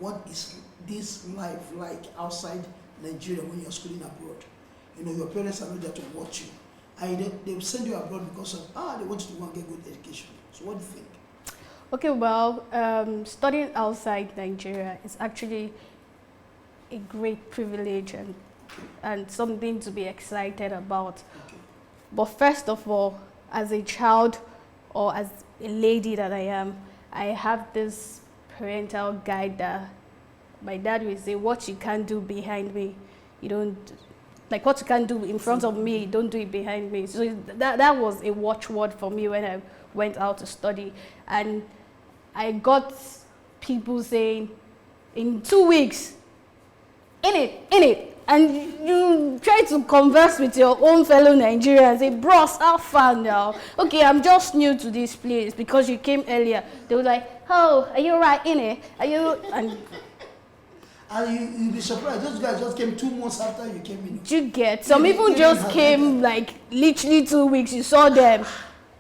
what is this life like outside Nigeria when you're schooling abroad. You know, your parents are not there to watch you. And they will send you abroad because of, they want you to go and get good education. So what do you think? Okay, well, studying outside Nigeria is actually a great privilege and something to be excited about. Okay. But first of all, as a child or as a lady that I am, I have this parental guide that my dad will say, what you can't do behind me, you don't, like what you can't do in front of me, don't do it behind me. So that was a watchword for me when I went out to study. And I got people saying, in 2 weeks, in it. And you try to converse with your own fellow Nigerians, say, bros, how far now? Okay, I'm just new to this place because you came earlier. They were like, oh, are you right in it? Are you? And you'll be surprised, those guys just came 2 months after you came in. Do you get? Some people just came like literally 2 weeks, you saw them,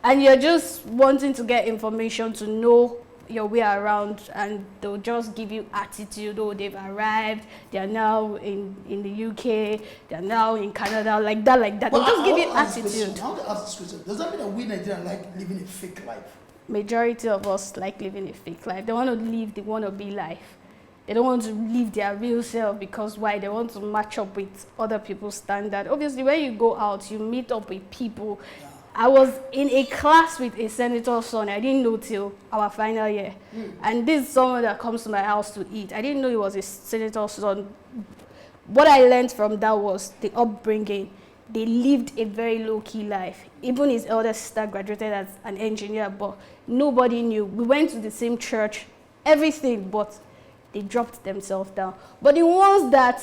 and you're just wanting to get information to know your way around, and they'll just give you attitude. Oh, they've arrived, they're now in the UK, they're now in Canada, like that. They'll just give you attitude. I want to ask this question. Does that mean that we Nigerians like living a fake life? Majority of us like living a fake life. They want to live the wannabe life. They don't want to live their real self because why? They want to match up with other people's standard. Obviously, when you go out, you meet up with people. Yeah. I was in a class with a senator's son. I didn't know till our final year. And this is someone that comes to my house to eat. I didn't know he was a senator's son. What I learned from that was the upbringing. They lived a very low-key life. Even his elder sister graduated as an engineer, but nobody knew. We went to the same church, everything, but they dropped themselves down. But the ones that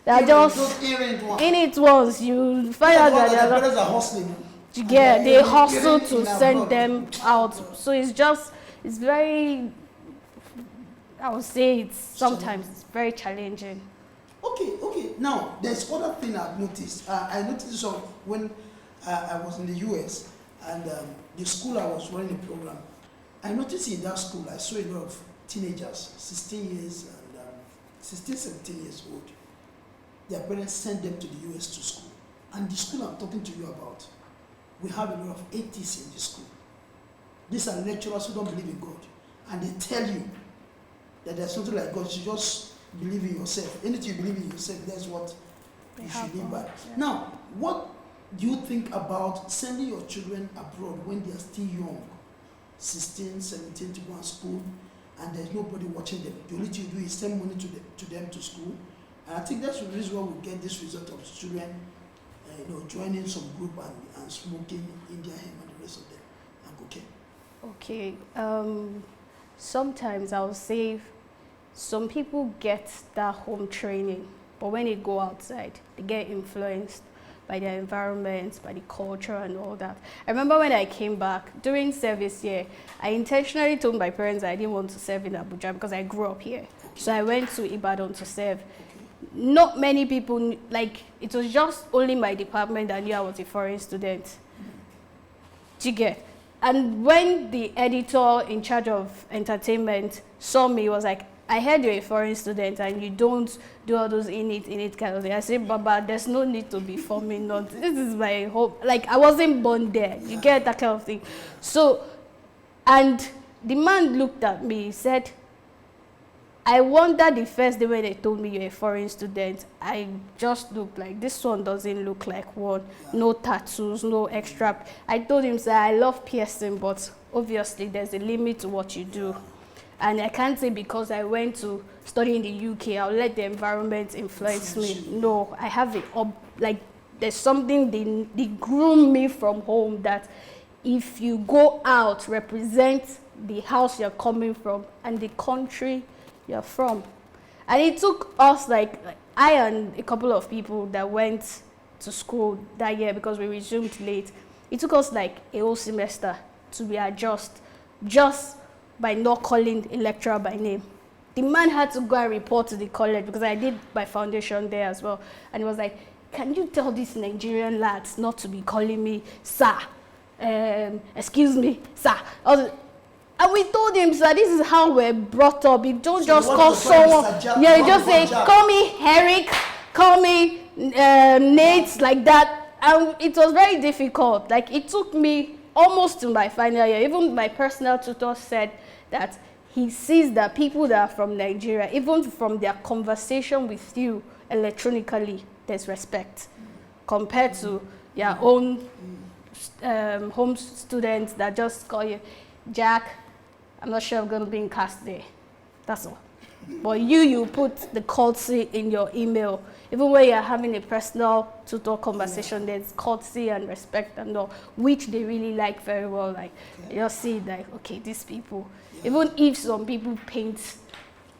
just in it ones, you find out that their parents are hustling. Yeah, they hustle to send them out. So it's very, I would say sometimes it's very challenging. Okay. Now, there's other thing I've noticed. I noticed this when I was in the US and the school I was running a program. I noticed in that school, I saw a lot of teenagers, 16 years and 16, 17 years old. Their parents sent them to the US to school. And the school I'm talking to you about, we have a lot of atheists in the school. These are lecturers who don't believe in God. And they tell you that there's something like God. You just believe in yourself. Anything you believe in yourself, that's what you should live by. Yeah. Now, what do you think about sending your children abroad when they are still young, 16, 17, to go to school, and there's nobody watching them? The only thing you do is send money to them to school. And I think that's the reason why we get this result of children joining some group and smoking Indian hemp and the rest of them and cocaine. Okay. Sometimes I would say some people get that home training, but when they go outside, they get influenced by their environment, by the culture and all that. I remember when I came back, during service year, I intentionally told my parents I didn't want to serve in Abuja because I grew up here. Okay. So I went to Ibadan to serve. Not many people, like, it was just only my department that knew I was a foreign student. Do you get? And when the editor in charge of entertainment saw me, he was like, I heard you're a foreign student and you don't do all those in it kind of thing. I said, Baba, there's no need to be forming. This is my hope. Like, I wasn't born there. You get that kind of thing. So, and the man looked at me, he said, I wonder the first day when they told me you're a foreign student, I just looked like, this one doesn't look like one. No tattoos, no extra. I told him, sir, I love piercing, but obviously there's a limit to what you do. And I can't say because I went to study in the UK, I'll let the environment influence me. No, I have it up, like, there's something they groom me from home that if you go out, represent the house you're coming from and the country you're from. And it took us, like I and a couple of people that went to school that year because we resumed late, it took us like a whole semester to readjust just by not calling a lecturer by name. The man had to go and report to the college because I did my foundation there as well. And he was like, can you tell these Nigerian lads not to be calling me sir? Excuse me, sir. And we told him, sir, this is how we're brought up. You don't So just you call want to call someone. Mr. Jack, Yeah, you you just want say, to call Jack. call me Eric, call me Nate, like that. And it was very difficult. Like, it took me almost to my final year. Even my personal tutor said that he sees that people that are from Nigeria, even from their conversation with you electronically, there's respect compared to your own home students that just call you, Jack, I'm not sure I'm going to be in class today. That's all. But you put the courtesy in your email. Even when you're having a personal tutor conversation, there's courtesy and respect and all, which they really like very well. Like, you just see like, okay, these people, even if some people paint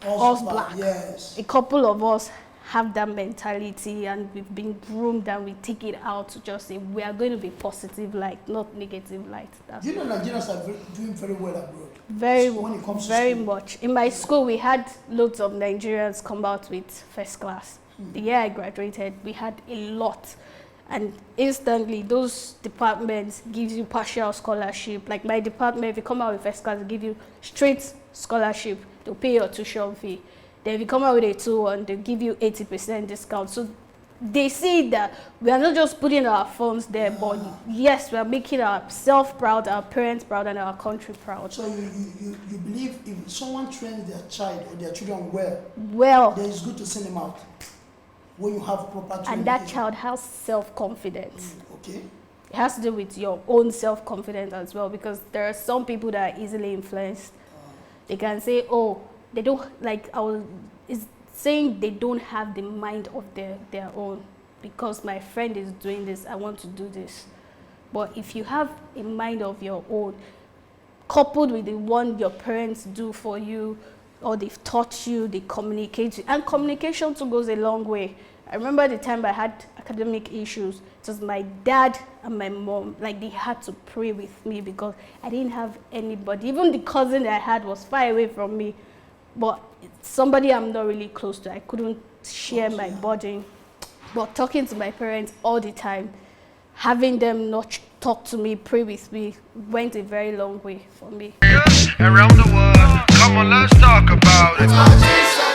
us black, yes. a couple of us have that mentality, and we've been groomed and we take it out to just say we are going to be positive light, not negative light. That's You know, Nigerians are doing very well abroad. very, when it comes to very school. much. In my school, we had loads of Nigerians come out with first class. The year I graduated, we had a lot. And instantly, those departments gives you partial scholarship. Like my department, if you come out with first class, they give you straight scholarship. They'll pay your tuition fee. Then if you come out with a 2-1, they'll give you 80% discount. So they see that we are not just putting our funds there, but yes, we are making ourselves proud, our parents proud, and our country proud. So you believe if someone trains their child or their children Well, then it's good to send them out when you have proper training. and that child has self-confidence. Okay. It has to do with your own self-confidence as well, because there are some people that are easily influenced. They can say, oh, they don't, like, it's saying they don't have the mind of their own. Because my friend is doing this, I want to do this. But if you have a mind of your own, coupled with the one your parents do for you, or they've taught you, they communicate, and communication too goes a long way. I remember the time I had academic issues. It was my dad and my mom, like they had to pray with me because I didn't have anybody. Even the cousin that I had was far away from me, but somebody I'm not really close to. I couldn't share my burden. But talking to my parents all the time, having them not talk to me, pray with me, went a very long way for me. Around the world, come on, let's talk about it.